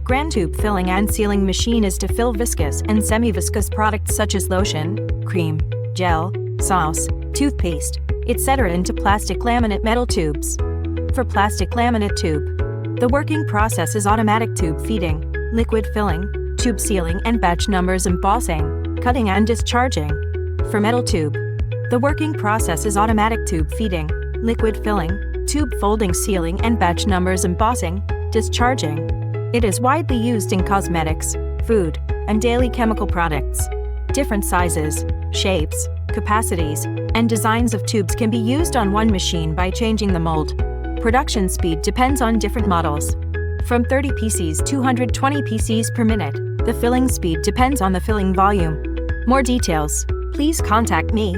Grand tube filling and sealing machine is to fill viscous and semi-viscous products such as lotion, cream, gel, sauce, toothpaste, etc. into plastic laminate metal tubes. For plastic laminate tube, the working process is automatic tube feeding, liquid filling, tube sealing and batch numbers embossing, cutting and discharging. For metal tube, the working process is automatic tube feeding, liquid filling, tube folding, sealing and batch numbers embossing, discharging. It is widely used in cosmetics, food, and daily chemical products. Different sizes, shapes, capacities, and designs of tubes can be used on one machine by changing the mold. Production speed depends on different models. From 30 pcs to 220 pcs per minute, the filling speed depends on the filling volume. More details, please contact me.